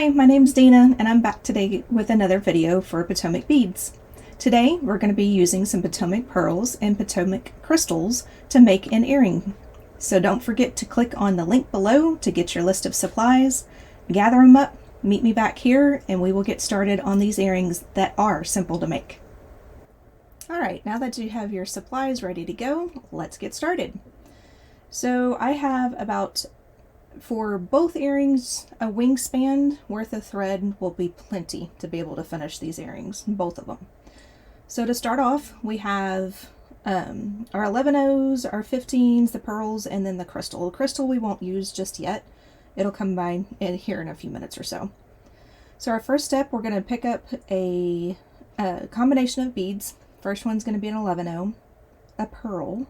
Hi, my name's Dina and I'm back today with another video for Potomac Beads. Today we're going to be using some Potomac Pearls and Potomac Crystals to make an earring. So don't forget to click on the link below to get your list of supplies, gather them up, meet me back here, and we will get started on these earrings that are simple to make. Alright, now that you have your supplies ready to go, let's get started. So I have about, for both earrings, a wingspan worth of thread will be plenty to be able to finish these earrings, both of them. So to start off, we have our 11-0s, our 15s, the pearls, and then the crystal. The crystal we won't use just yet. It'll come by here in a few minutes or so. So our first step, we're going to pick up a combination of beads. First one's going to be an 11-0, a pearl,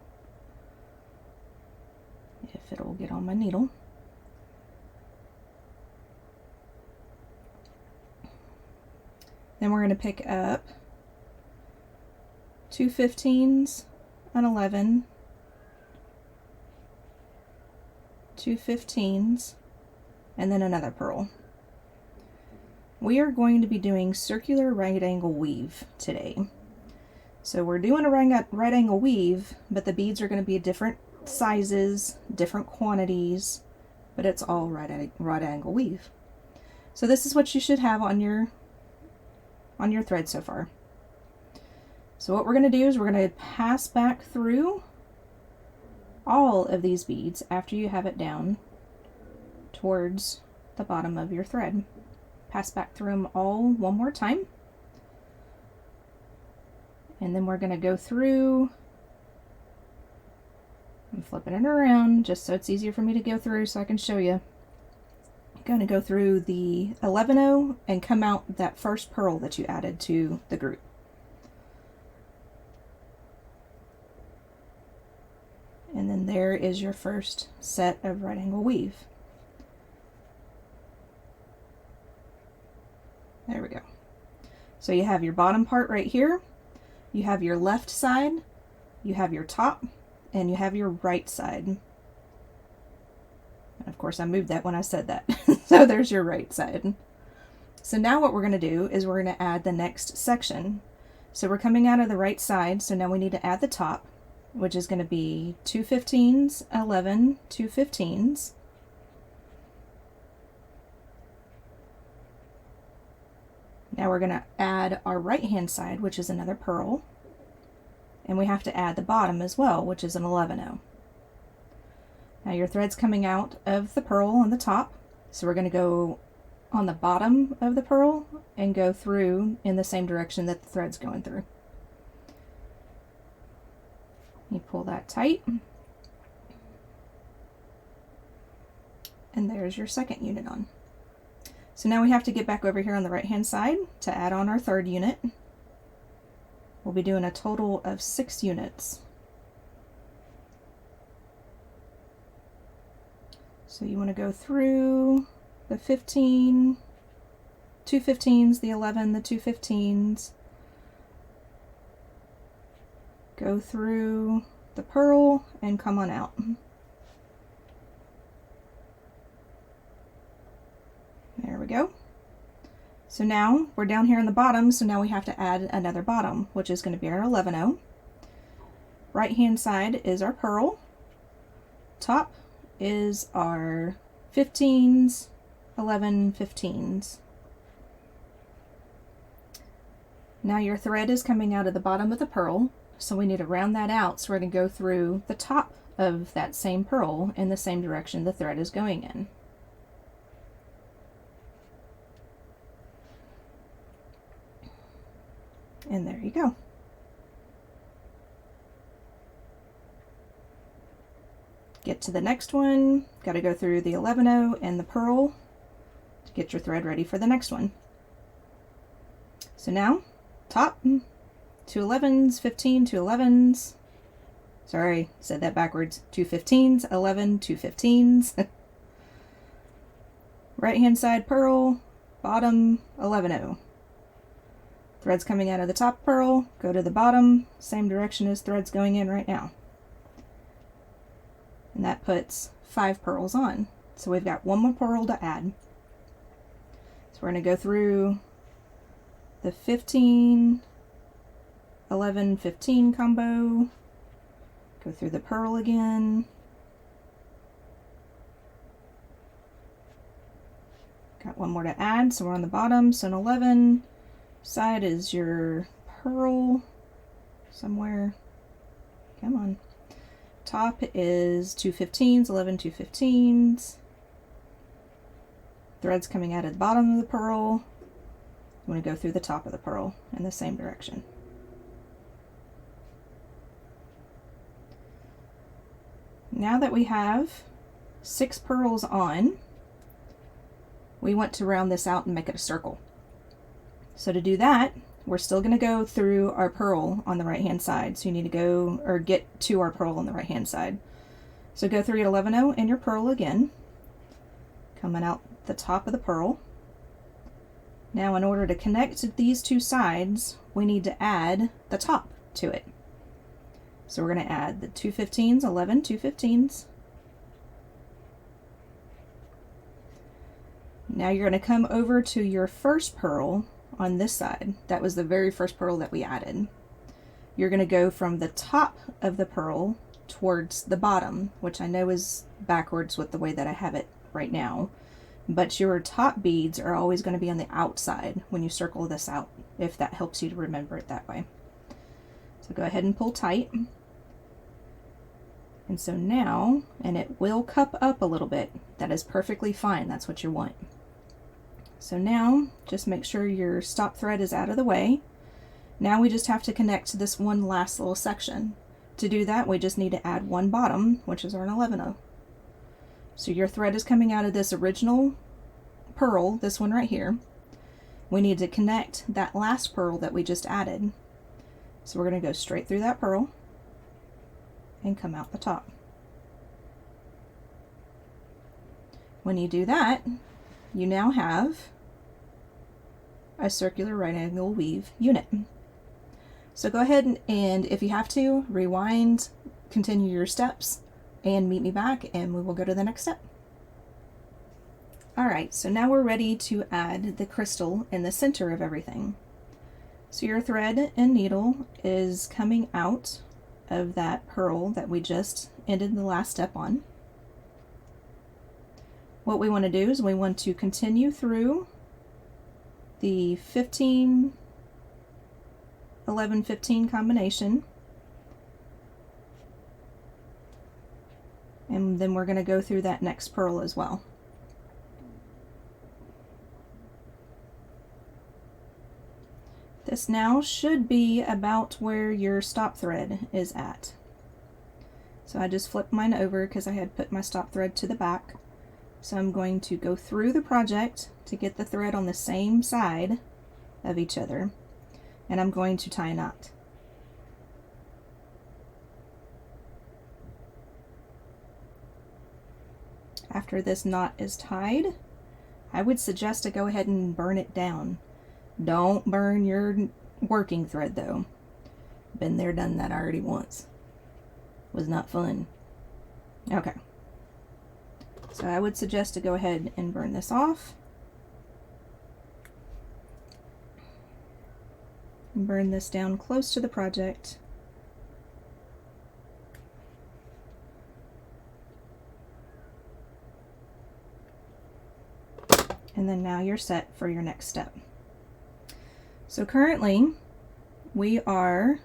if it'll get on my needle. Then we're going to pick up two 15s, an 11, two 15s, and then another pearl. We are going to be doing circular right angle weave today. So we're doing a right angle weave, but the beads are going to be different sizes, different quantities, but it's all right angle weave. So this is what you should have on your thread so far. So what we're going to do is we're going to pass back through all of these beads after you have it down towards the bottom of your thread. Pass back through them all one more time. And then we're going to go through, I'm flipping it around just so it's easier for me to go through so I can show you. Going to go through the 11-0 and come out that first pearl that you added to the group. And then there is your first set of right angle weave. There we go. So you have your bottom part right here, you have your left side, you have your top, and you have your right side. And of course I moved that when I said that. So there's your right side. So now what we're going to do is we're going to add the next section. So we're coming out of the right side, so now we need to add the top, which is going to be two 15s, 11, two 15s. Now we're going to add our right hand side, which is another pearl, and we have to add the bottom as well, which is an 11-0. Now your thread's coming out of the pearl on the top, so we're going to go on the bottom of the pearl and go through in the same direction that the thread's going through. You pull that tight, and there's your second unit on. So now we have to get back over here on the right hand side to add on our third unit. We'll be doing a total of 6 units. So you want to go through the 15, two 15s, the 11, the two 15s, go through the pearl and come on out. There we go. So now we're down here on the bottom, so now we have to add another bottom, which is going to be our 11-0. Right hand side is our pearl. Top is our 15s, 11, 15s. Now your thread is coming out of the bottom of the pearl, so we need to round that out, so we're going to go through the top of that same pearl in the same direction the thread is going in. And there you go. Get to the next one, got to go through the 11-0 and the pearl to get your thread ready for the next one. So now, top, 2 11s, 15, 2 11s. Sorry, said that backwards. 2 15s, 11, 2 15s. Right hand side pearl, bottom 11-0. Threads coming out of the top pearl, go to the bottom, same direction as threads going in right now. And that puts 5 pearls on. So we've got one more pearl to add. we're going to go through the 15, 11, 15 combo, go through the pearl again, got one more to add, so we're on the bottom. So an 11 side is your pearl somewhere, come on. Top is 2 15s, 11 2 15s. Threads coming out of the bottom of the pearl. I'm going to go through the top of the pearl in the same direction. Now that we have 6 pearls on, we want to round this out and make it a circle. So to do that, we're still going to go through our pearl on the right hand side. So you need to go or get to our pearl on the right hand side. So go through your 11-0 and your pearl again, coming out the top of the pearl. Now in order to connect these two sides, we need to add the top to it. So we're going to add the 2 15s, 11 2 15s. Now you're going to come over to your first pearl on this side. That was the very first pearl that we added. You're going to go from the top of the pearl towards the bottom, which I know is backwards with the way that I have it right now, but your top beads are always going to be on the outside when you circle this out, if that helps you to remember it that way. So go ahead and pull tight. And so now, and it will cup up a little bit, that is perfectly fine, that's what you want. So now, just make sure your stop thread is out of the way. Now we just have to connect to this one last little section. To do that, we just need to add one bottom, which is our 11-0. So your thread is coming out of this original pearl, this one right here. We need to connect that last pearl that we just added. So we're going to go straight through that pearl and come out the top. When you do that, you now have a circular right angle weave unit. So go ahead and if you have to, rewind, continue your steps, and meet me back and we will go to the next step. Alright, so now we're ready to add the crystal in the center of everything. So your thread and needle is coming out of that pearl that we just ended the last step on. What we want to do is we want to continue through the 15, 11, 15 combination, and then we're going to go through that next pearl as well. This now should be about where your stop thread is at. So I just flipped mine over because I had put my stop thread to the back. So I'm going to go through the project to get the thread on the same side of each other, and I'm going to tie a knot. After this knot is tied, I would suggest to go ahead and burn it down. Don't burn your working thread though. Been there, done that already once. Was not fun. Okay. So I would suggest to go ahead and burn this off. And burn this down close to the project. And then now you're set for your next step. So currently we are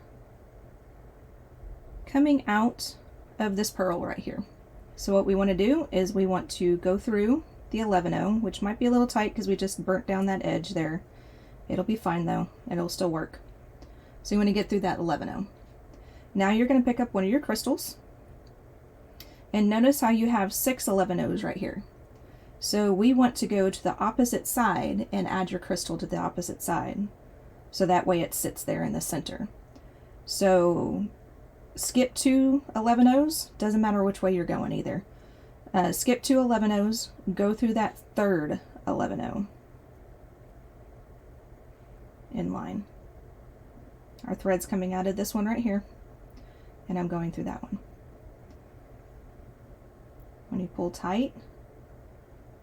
coming out of this pearl right here. So what we want to do is we want to go through the 11-0, which might be a little tight because we just burnt down that edge there. It'll be fine though, it'll still work. So you want to get through that 11-0. Now you're going to pick up one of your crystals, and notice how you have 6 11-0s right here. So we want to go to the opposite side and add your crystal to the opposite side. So that way it sits there in the center. So skip 2 11-0s, doesn't matter which way you're going either. Skip 2 11-0s, go through that third 11-0 in line. Our thread's coming out of this one right here, and I'm going through that one. When you pull tight,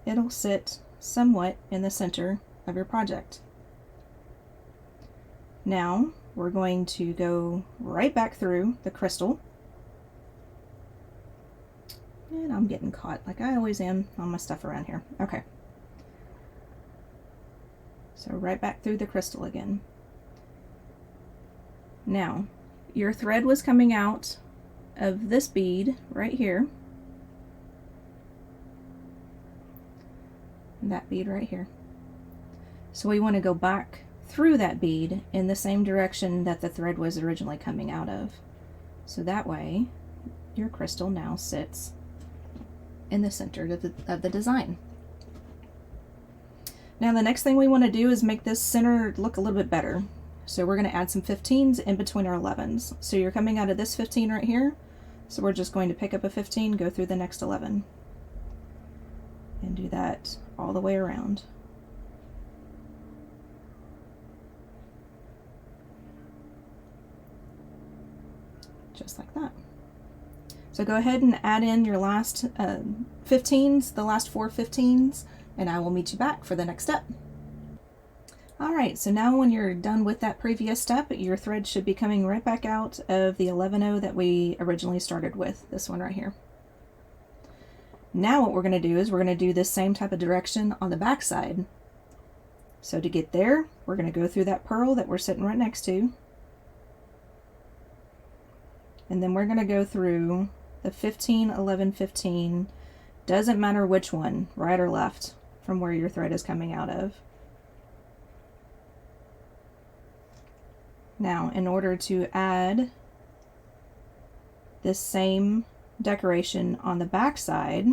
it'll sit somewhat in the center of your project. Now we're going to go right back through the crystal. And I'm getting caught like I always am on my stuff around here. Okay. So right back through the crystal again. Now, your thread was coming out of this bead right here. That bead right here. So we want to go back through that bead in the same direction that the thread was originally coming out of. So that way your crystal now sits in the center of the design. Now the next thing we want to do is make this center look a little bit better. So we're going to add some 15s in between our 11s. So you're coming out of this 15 right here. So we're just going to pick up a 15, go through the next 11. And do that all the way around. Just like that. So go ahead and add in your last 15s, the last 4 15s, and I will meet you back for the next step. Alright, so now when you're done with that previous step, your thread should be coming right back out of the 11-0 that we originally started with, this one right here. Now what we're going to do is we're going to do this same type of direction on the back side. So to get there, we're going to go through that pearl that we're sitting right next to. And then we're going to go through the 15, 11, 15, doesn't matter which one, right or left, from where your thread is coming out of. Now, in order to add this same decoration on the back side,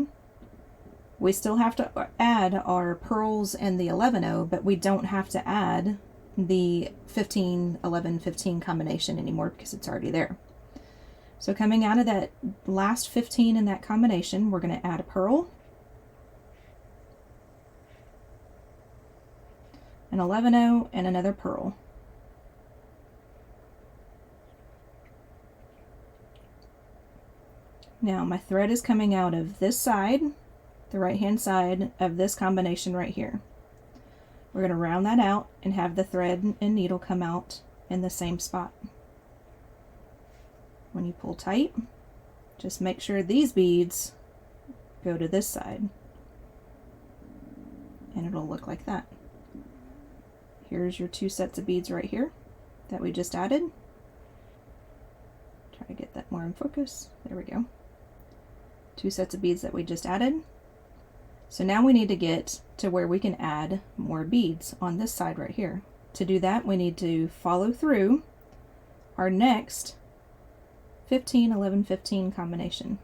we still have to add our pearls and the 11-0, but we don't have to add the 15, 11, 15 combination anymore because it's already there. So coming out of that last 15 in that combination, we're going to add a pearl, an 11-0, and another pearl. Now my thread is coming out of this side, the right hand side of this combination right here. We're going to round that out and have the thread and needle come out in the same spot. When you pull tight, just make sure these beads go to this side, and it'll look like that. Here's your 2 sets of beads right here that we just added. Try to get that more in focus. There we go. 2 sets of beads that we just added. So now we need to get to where we can add more beads on this side right here. To do that, we need to follow through our next 15, 11, 15 combination.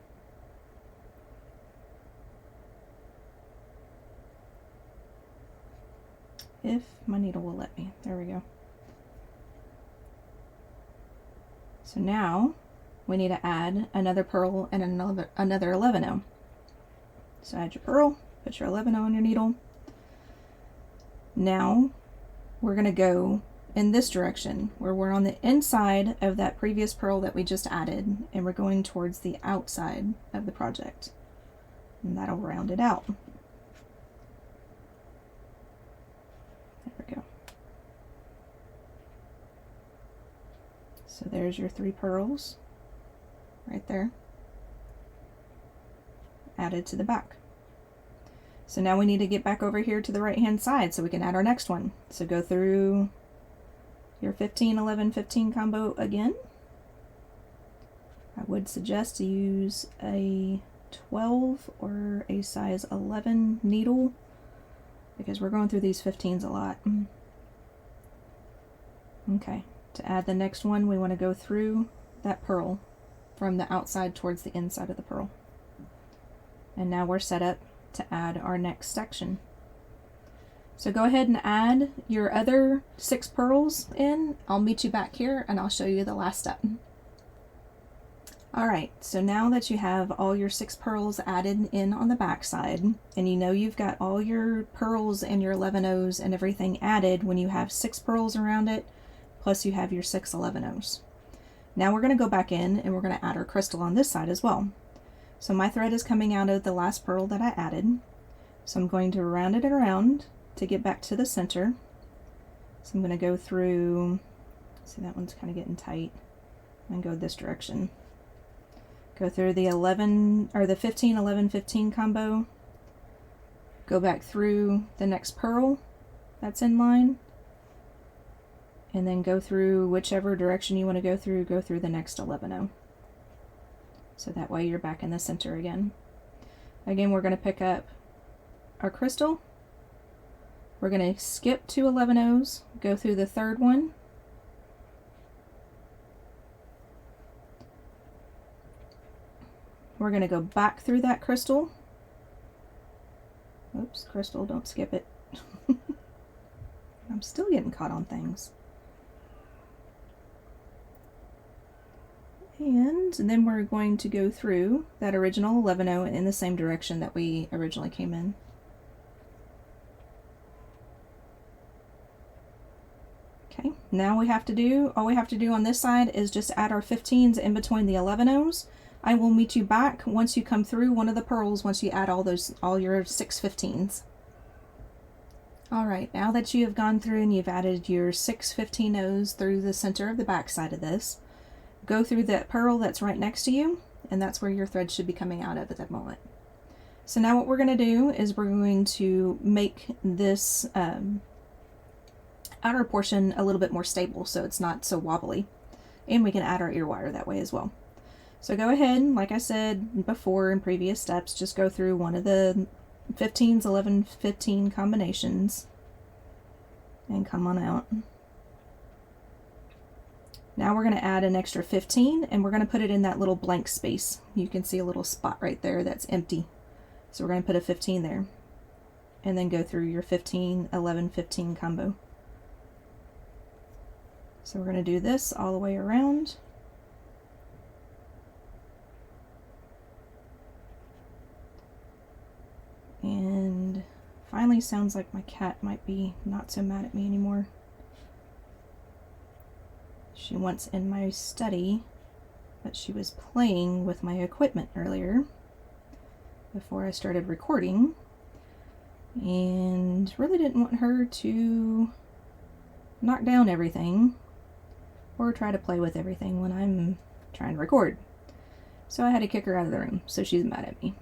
If my needle will let me. There we go. So now we need to add another pearl and another 11-0. So add your pearl, put your 11-0 on your needle. Now we're going to go in this direction where we're on the inside of that previous pearl that we just added, and we're going towards the outside of the project, and that'll round it out. There we go. So there's your 3 pearls right there added to the back. So now we need to get back over here to the right hand side so we can add our next one. So go through your 15, 11, 15 combo again. I would suggest to use a 12 or a size 11 needle because we're going through these 15s a lot. Okay, to add the next one, we want to go through that pearl from the outside towards the inside of the pearl. And now we're set up to add our next section. So go ahead and add your other 6 pearls in. I'll meet you back here and I'll show you the last step. Alright, so now that you have all your 6 pearls added in on the back side, and you know you've got all your pearls and your 11-0s and everything added when you have 6 pearls around it, plus you have your 6 11-0s. Now we're going to go back in and we're going to add our crystal on this side as well. So my thread is coming out of the last pearl that I added. So I'm going to round it around to get back to the center. So I'm going to go through, see that one's kind of getting tight, and go this direction. Go through the 11 or the 15, 11, 15 combo. Go back through the next pearl that's in line, and then go through whichever direction you want to go through the next 11-0. So that way you're back in the center again. Again, we're going to pick up our crystal. We're going to skip 2 11-0s, go through the third one, we're going to go back through that crystal. Oops, crystal, don't skip it. I'm still getting caught on things. And then we're going to go through that original 11-0 in the same direction that we originally came in. Okay, now all we have to do on this side is just add our 15s in between the 11-0s. I will meet you back once you come through one of the pearls, once you add all your 6 15s. Alright, now that you have gone through and you've added your 6 15-0s through the center of the back side of this, go through that pearl that's right next to you, and that's where your thread should be coming out of at that moment. So now what we're going to do is we're going to make this outer portion a little bit more stable so it's not so wobbly, and we can add our ear wire that way as well. So go ahead, like I said before in previous steps, just go through one of the 15s, 11, 15 combinations and come on out. Now we're going to add an extra 15, and we're going to put it in that little blank space. You can see a little spot right there that's empty. So we're going to put a 15 there, and then go through your 15, 11, 15 combo. So we're going to do this all the way around. And finally, sounds like my cat might be not so mad at me anymore. She wants in my study, but she was playing with my equipment earlier before I started recording, and really didn't want her to knock down everything or try to play with everything when I'm trying to record. So I had to kick her out of the room, so she's mad at me.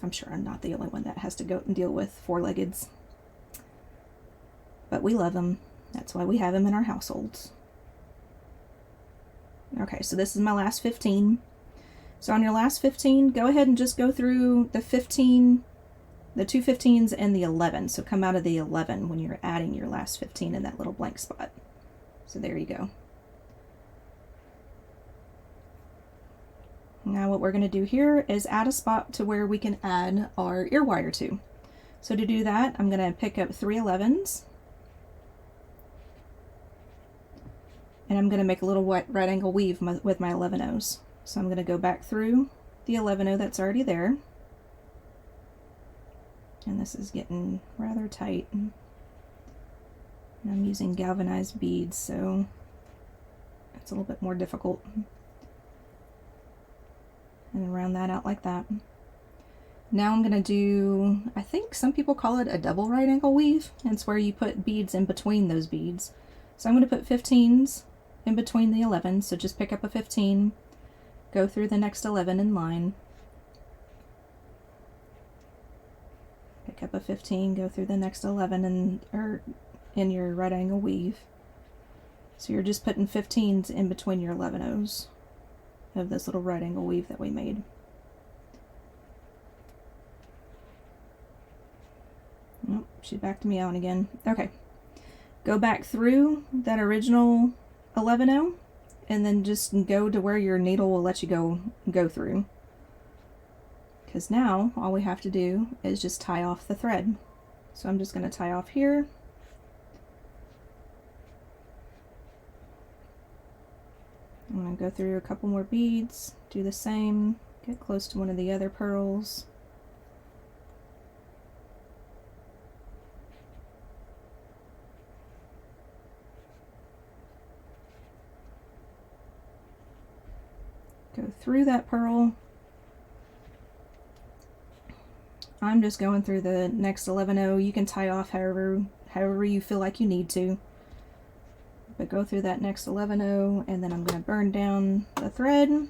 I'm sure I'm not the only one that has to go and deal with four-leggeds. But we love them. That's why we have them in our households. Okay, so this is my last 15. So on your last 15, go ahead and just go through the 15, the 2 15s and the 11. So come out of the 11 when you're adding your last 15 in that little blank spot. So there you go. Now what we're going to do here is add a spot to where we can add our ear wire to. So to do that, I'm going to pick up 3 11s. And I'm going to make a little right angle weave with my 11-0s. So I'm going to go back through the 11-0 that's already there. And this is getting rather tight. And I'm using galvanized beads, so it's a little bit more difficult. And round that out like that. Now I'm going to do, I think some people call it a double right angle weave. It's where you put beads in between those beads. So I'm going to put 15s in between the 11, so just pick up a 15, go through the next 11 in line, pick up a 15, go through the next 11 in your right angle weave. So you're just putting 15s in between your 11-0s of this little right angle weave that we made. Nope, she backed me out again. Okay, go back through that original 11-0 and then just go to where your needle will let you go through, because now all we have to do is just tie off the thread. So I'm just going to tie off here, I'm going to go through a couple more beads, do the same, get close to one of the other pearls. Go through that pearl, I'm just going through the next 11 rows. You can tie off however you feel like you need to. But go through that next 11 rows, and then I'm going to burn down the thread.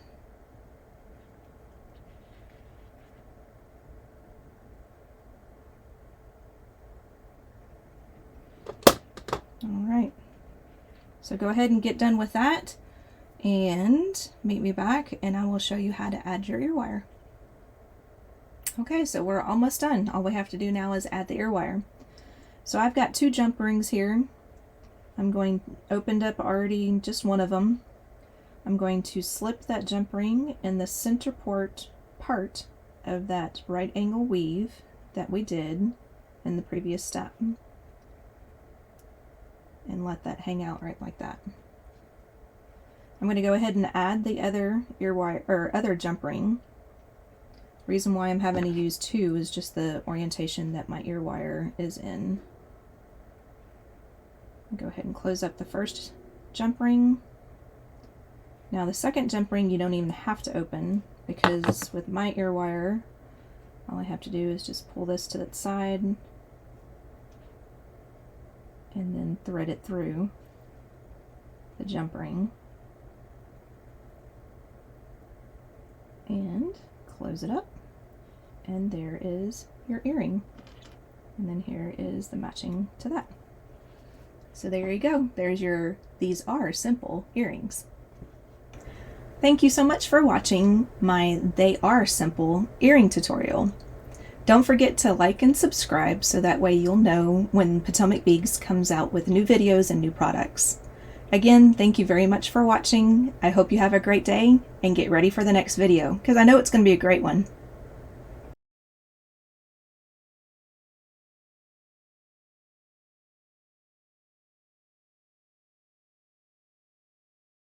Alright, so go ahead and get done with that and meet me back and I will show you how to add your ear wire. Okay, so we're almost done. All we have to do now is add the ear wire. So I've got 2 jump rings here. I'm going opened up already just one of them. I'm going to slip that jump ring in the center part of that right angle weave that we did in the previous step, and let that hang out right like that. I'm going to go ahead and add the other ear wire or other jump ring. Reason why I'm having to use 2 is just the orientation that my ear wire is in. Go ahead and close up the first jump ring. Now the second jump ring you don't even have to open, because with my ear wire all I have to do is just pull this to the side and then thread it through the jump ring and close it up, and there is your earring, and then here is the matching to that. So there you go. There's your These Are Simple earrings. Thank you so much for watching my They Are Simple earring tutorial. Don't forget to like and subscribe so that way you'll know when Potomac Beads comes out with new videos and new products. Again, thank you very much for watching. I hope you have a great day and get ready for the next video, because I know it's going to be a great one.